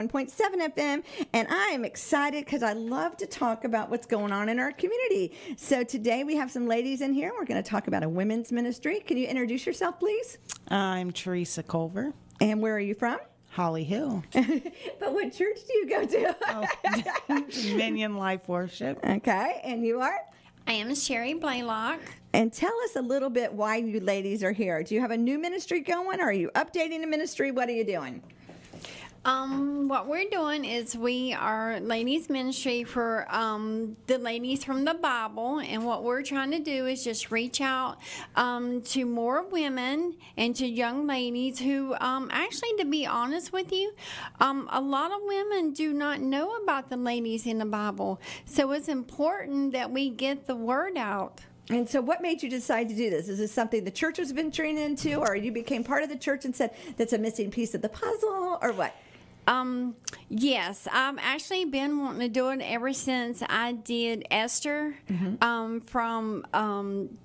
1.7 FM, and I am excited because I love to talk about what's going on in our community. So today we have some ladies in here. We're going to talk about a women's ministry. Can you introduce yourself, please? I'm Teresa Culver. And where are you from? Holly Hill. But what church do you go to? Dominion Life Worship. Okay, and you are? I am Sherry Blaylock. And tell us a little bit why you ladies are here. Do you have a new ministry going? Are you updating the ministry? What are you doing? What we're doing is we are ladies ministry for the ladies from the Bible, and what we're trying to do is just reach out to more women and to young ladies who actually, to be honest with you, a lot of women do not know about the ladies in the Bible, so it's important that we get the word out. And so what made you decide to do this? Is this something the church was venturing into, or you became part of the church and said that's a missing piece of the puzzle, or what? Yes, I've actually been wanting to do it ever since I did Esther from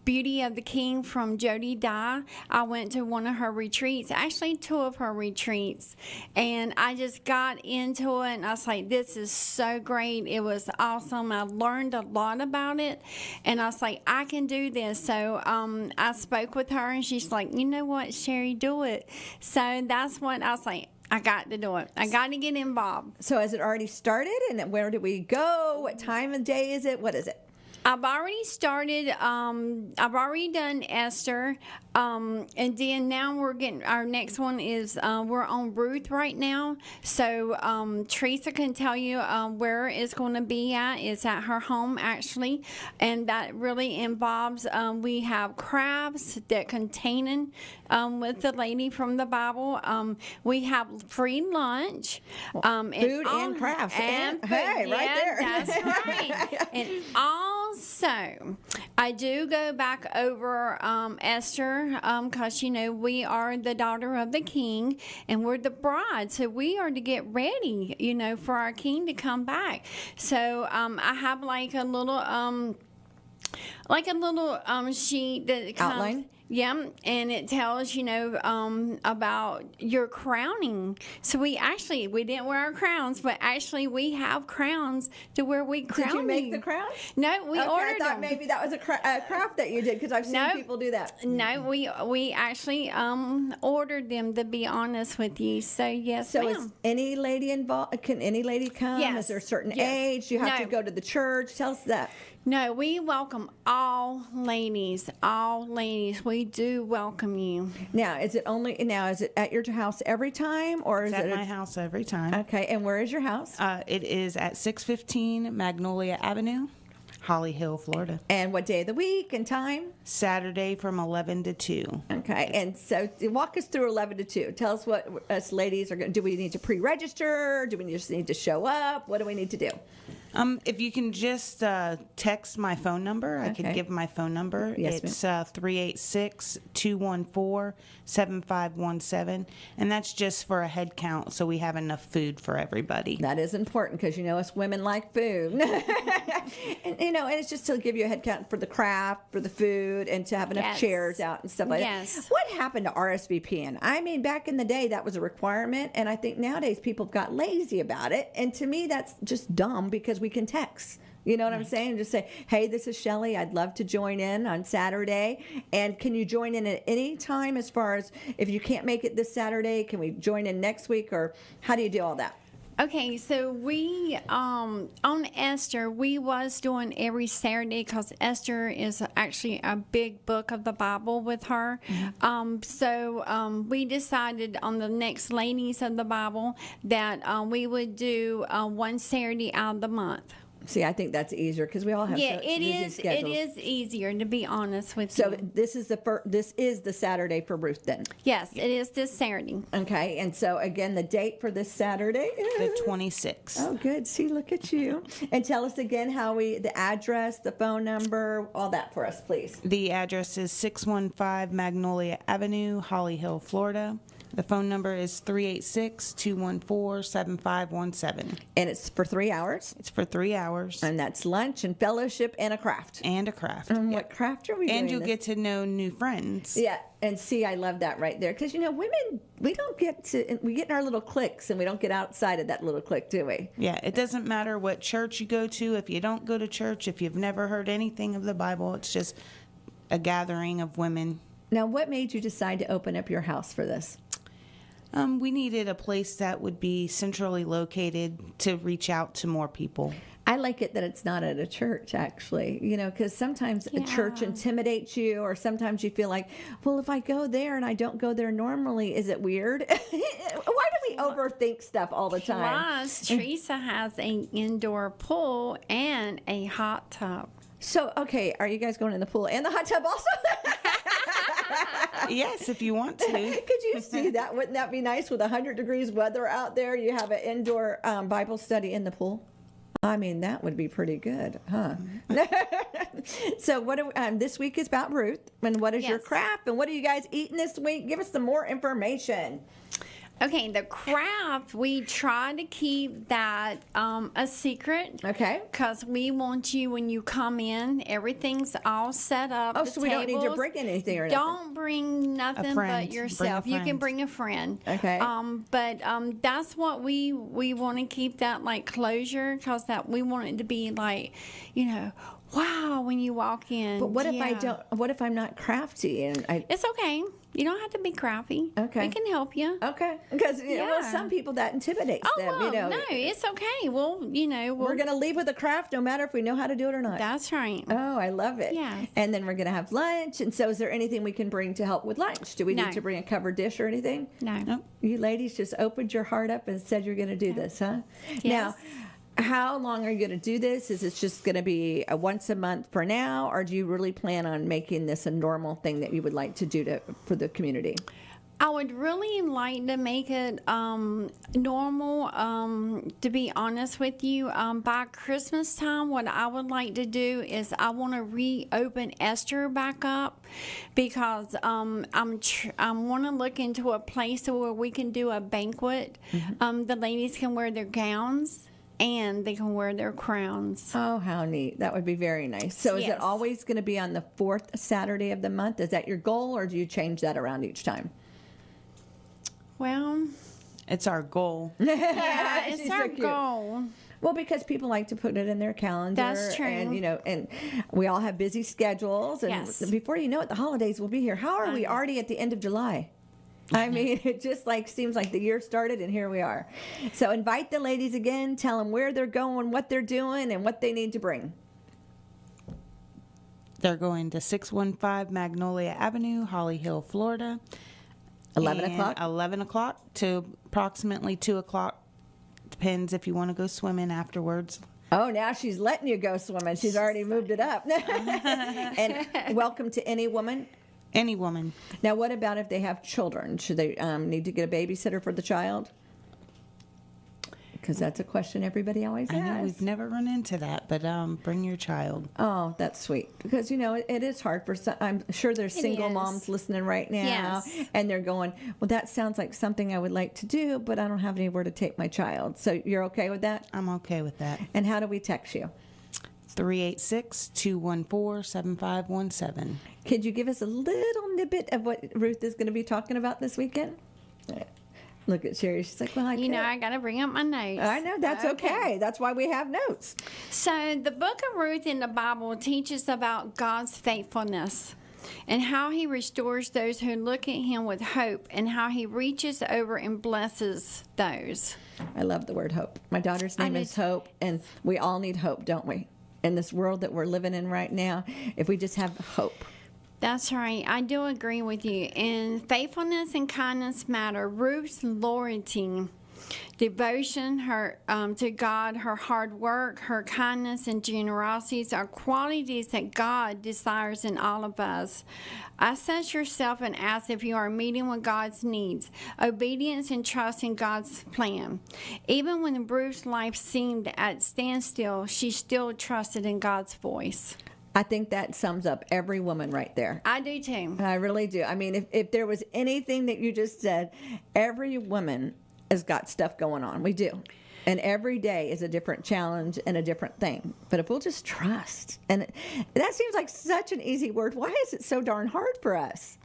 Beauty of the King from Jody Dye. I went to one of her retreats, actually 2 of her retreats, and I just got into it, and I was like, this is so great. It was awesome. I learned a lot about it, and I was like, I can do this. So I spoke with her, and she's like, you know what, Sherry, do it. So that's what I was like, I got to do it. I got to get involved. So has it already started? And where do we go? What time of day is it? What is it? I've already started. I've already done Esther, and then now we're getting our next one is we're on Ruth right now. So Teresa can tell you where it's going to be at. It's at her home actually, and that really involves we have crafts that containing with the lady from the Bible. We have free lunch, food and crafts, and food. Hey, right there. That's right, and also, I do go back over Esther because, you know, we are the daughter of the king and we're the bride. So we are to get ready, you know, for our king to come back. So I have like a little sheet that comes, outline. Yeah, and it tells, you know, about your crowning. So we didn't wear our crowns, but actually we have crowns to where we crown. Did you make the crowns? No, we ordered I thought them. maybe that was a craft that you did because I've seen people do that. No, we actually ordered them, to be honest with you. So yes, So ma'am. is any lady involved? Can any lady come? Yes. Is there a certain Yes. age? Do you have to No. go to the church? Tell us that. No, we welcome all ladies. All ladies, we do welcome you. Now, is it at your house every time, or is It's at it my house every time. Okay, and where is your house? It is at 615 Magnolia Avenue, Holly Hill, Florida. And what day of the week and time? Saturday from 11 to 2. Okay, and so walk us through 11 to 2. Tell us what us ladies are going to do. We need to pre-register? Do we just need to show up? What do we need to do? If you can just text my phone number, I Okay. can give my phone number. Yes, It's 386-214-7517, and that's just for a head count, so we have enough food for everybody. That is important because, you know, us women like food. And, you know, and it's just to give you a head count for the craft, for the food, and to have enough Yes. chairs out and stuff like Yes. that. What happened to RSVPing? I mean, back in the day, that was a requirement, and I think nowadays people have got lazy about it. And to me, that's just dumb because we can text. You know what I'm saying? Just say, hey, this is Shelley. I'd love to join in on Saturday. And can you join in at any time as far as if you can't make it this Saturday, can we join in next week? Or how do you do all that? Okay, so we on Esther, we was doing every Saturday because Esther is actually a big book of the Bible with her. So we decided on the next ladies of the Bible that we would do one Saturday out of the month. See, I think that's easier because we all have Yeah, such it busy is. It schedules. is easier, to be honest with So you. this is the Saturday for Ruth then. Yes, it is this Saturday. Okay, and so again, the date for this Saturday The is... 26th. Oh, good. See, look at you. And tell us again the address, the phone number, all that for us, please. The address is 615 Magnolia Avenue, Holly Hill, Florida. The phone number is 386-214-7517. And it's for 3 hours. It's for 3 hours. And that's lunch and fellowship and a craft. And a craft. And what craft are we doing? And you'll this? get to know new friends. Yeah, and see, I love that right there. Because, women, we get in our little cliques, and we don't get outside of that little clique, do we? Yeah, it doesn't matter what church you go to. If you don't go to church, if you've never heard anything of the Bible, it's just a gathering of women. Now, what made you decide to open up your house for this? We needed a place that would be centrally located to reach out to more people. I like it that it's not at a church, actually, because sometimes a church intimidates you, or sometimes you feel like, well, if I go there and I don't go there normally, is it weird? Why do we overthink stuff all the time? Plus, Teresa has an indoor pool and a hot tub. So, okay, are you guys going in the pool and the hot tub also? Yes, if you want to. Could you see that? Wouldn't that be nice with 100 degrees weather out there? You have an indoor Bible study in the pool? I mean, that would be pretty good, huh? So this week is about Ruth. And what is your Yes. craft? And what are you guys eating this week? Give us some more information. Okay, the craft, we try to keep that a secret. Okay. Because we want you, when you come in, everything's all set up. Oh, the so we don't need to tables. bring anything or nothing? Don't bring nothing friend. but yourself. Bring a You can friend. bring a friend. Okay. But that's what we want to keep that like closure, because that we want it to be like, wow, when you walk in. But what if I Yeah. don't? What if I'm not crafty? And It's okay. You don't have to be crafty. Okay. We can help you. okay, because Yeah. some people that intimidates Oh, them. well, no, it's okay. We're We're gonna leave with a craft, no matter if we know how to do it or not. That's right. Oh, I love it. Yes. And then we're going to have lunch. And so, is there anything we can bring to help with lunch? Do we No. need to bring a covered dish or anything? No. Nope. You ladies just opened your heart up and said you're going to do this, huh? Yes. Now, how long are you going to do this? Is it just going to be a once a month for now, or do you really plan on making this a normal thing that you would like to do for the community? I would really like to make it normal, to be honest with you. By Christmas time, what I would like to do is I want to reopen Esther back up, because I want to look into a place where we can do a banquet. The ladies can wear their gowns and they can wear their crowns. Oh, how neat. That would be very nice. So, is it Yes. always going to be on the fourth Saturday of the month? Is that your goal, or do you change that around each time? Well, It's our goal. yeah, it's She's our so cute. goal. Well, because people like to put it in their calendar. That's true. And, and we all have busy schedules. And Yes. before you know it, the holidays will be here. How are we already at the end of July? I mean, it just seems like the year started and here we are. So invite the ladies again, tell them where they're going, what they're doing, and what they need to bring. They're going to 615 Magnolia Avenue, Holly Hill, Florida. 11 And o'clock? 11 o'clock to approximately 2 o'clock. Depends if you want to go swimming afterwards. Oh, now she's letting you go swimming. She's already moved it up. And welcome to any woman. Any woman. Now, what about if they have children? Should they need to get a babysitter for the child? Because that's a question everybody always I know asks. we've never run into that, but bring your child. Oh, that's sweet. Because, it is hard for some. I'm sure there's single is. moms listening right now. Yes. And they're going, well, that sounds like something I would like to do, but I don't have anywhere to take my child. So you're okay with that? I'm okay with that. And how do we text you? 386-214-7517. Could you give us a little snippet of what Ruth is going to be talking about this weekend? Look at Sherry. She's like, well, I can't. I got to bring up my notes. I know. That's okay. That's why we have notes. So, the book of Ruth in the Bible teaches about God's faithfulness and how he restores those who look at him with hope, and how he reaches over and blesses those. I love the word hope. My daughter's name do is Hope, and we all need hope, don't we? In this world that we're living in right now, if we just have hope. That's right. I do agree with you. And faithfulness and kindness matter. Ruth's loyalty, devotion to God, her hard work, her kindness and generosities are qualities that God desires in all of us. Assess yourself and ask if you are meeting with God's needs, obedience and trust in God's plan. Even when Ruth's life seemed at standstill, she still trusted in God's voice. I think that sums up every woman right there. I do too. I really do. I mean, if there was anything that you just said, every woman has got stuff going on. We do. And every day is a different challenge and a different thing. But if we'll just trust, and that seems like such an easy word. Why is it so darn hard for us?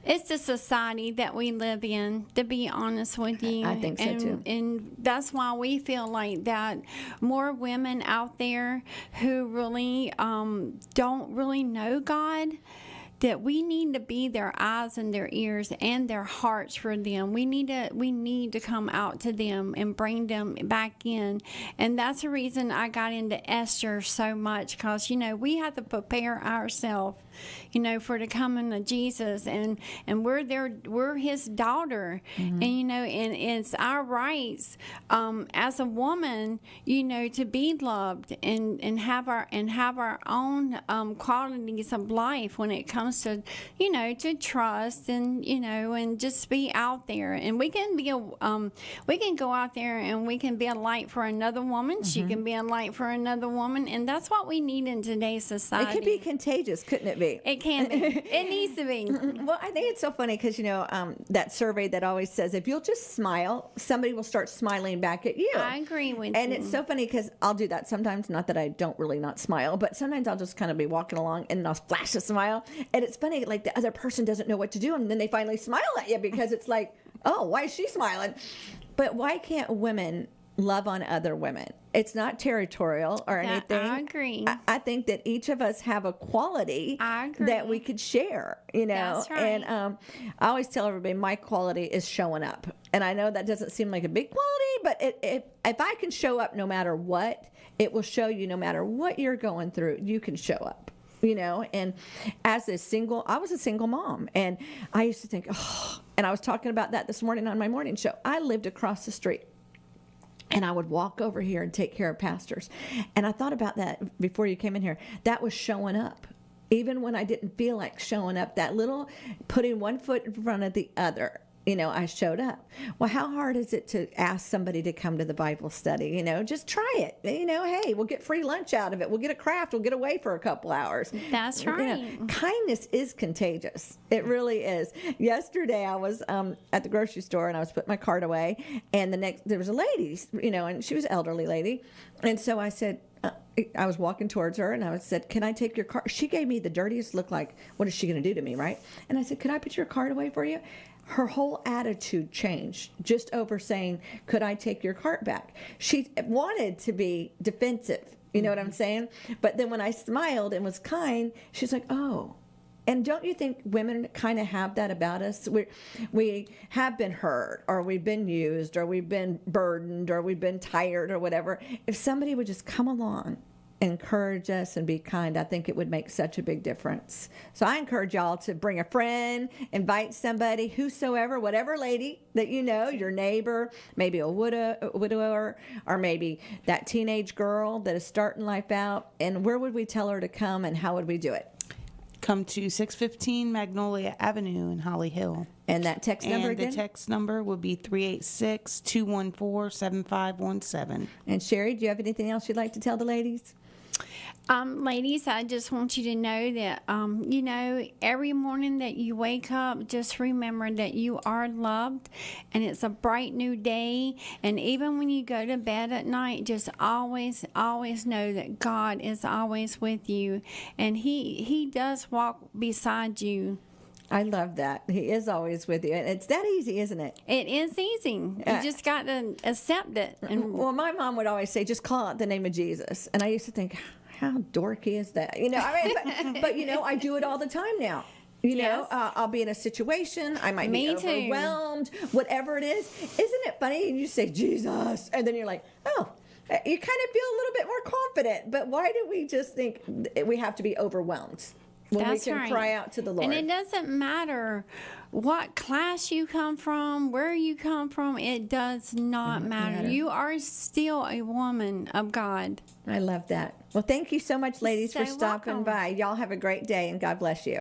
It's the society that we live in, to be honest with you. I think so, too. And that's why we feel like that more women out there who really don't really know God, that we need to be their eyes and their ears and their hearts for them. We need to come out to them and bring them back in. And that's the reason I got into Esther so much, because, we have to prepare ourselves, for the coming of Jesus, and we're his daughter. And and it's our rights as a woman, to be loved and have our own qualities of life when it comes to to trust and just be out there. And we can go out there and we can be a light for another woman. She can be a light for another woman, and that's what we need in today's society. It could be contagious, couldn't it be? It can be. It needs to be. Well, I think it's so funny because, that survey that always says if you'll just smile, somebody will start smiling back at you. I agree with you. And it's so funny because I'll do that sometimes. Not that I don't really not smile, but sometimes I'll just kind of be walking along and I'll flash a smile. And it's funny, like the other person doesn't know what to do. And then they finally smile at you because it's like, oh, why is she smiling? But why can't women love on other women? It's not territorial or anything. I agree. I think that each of us have a quality that we could share, That's right. And I always tell everybody my quality is showing up. And I know that doesn't seem like a big quality, but if I can show up no matter what, it will show you no matter what you're going through, you can show up. And I was a single mom, and I used to think, and I was talking about that this morning on my morning show. I lived across the street. And I would walk over here and take care of pastors. And I thought about that before you came in here. That was showing up. Even when I didn't feel like showing up, that little putting one foot in front of the other, I showed up. Well, how hard is it to ask somebody to come to the Bible study? Just try it. Hey, we'll get free lunch out of it. We'll get a craft. We'll get away for a couple hours. That's right. Kindness is contagious. It really is. Yesterday, I was at the grocery store, and I was putting my cart away, and there was a lady, and she was an elderly lady. And so I said, I was walking towards her, and I said, can I take your cart? She gave me the dirtiest look, like, what is she going to do to me, right? And I said, could I put your cart away for you? Her whole attitude changed just over saying, could I take your cart back? She wanted to be defensive. You know what I'm saying? But then when I smiled and was kind, she's like, oh. And don't you think women kind of have that about us? We have been hurt, or we've been used, or we've been burdened, or we've been tired, or whatever. If somebody would just come along, encourage us, and be kind, I think it would make such a big difference. So I encourage y'all to bring a friend, invite somebody, whosoever, whatever lady that your neighbor, maybe a widower, or maybe that teenage girl that is starting life out. And where would we tell her to come, and how would we do it? Come to 615 Magnolia Avenue in Holly Hill. And that text number again? And the text number will be 386-214-7517. And Sherry, do you have anything else you'd like to tell the ladies? Ladies, I just want you to know that, every morning that you wake up, just remember that you are loved, and it's a bright new day. And even when you go to bed at night, just always know that God is always with you, and He does walk beside you. I love that. He is always with you. And it's that easy, isn't it? It is easy. You just got to accept it. Well, my mom would always say, just call out the name of Jesus. And I used to think, how dorky is that? But I do it all the time now. Yes. I'll be in a situation. I might be Me too. overwhelmed, whatever it is. Isn't it funny? And you say, Jesus. And then you're like, oh, you kind of feel a little bit more confident. But why do we just think we have to be overwhelmed when That's we can right. cry out to the Lord? And it doesn't matter what class you come from, where you come from. It does not matter. You are still a woman of God. I love that. Well, thank you so much, ladies, for So stopping welcome. by. Y'all have a great day, and God bless you.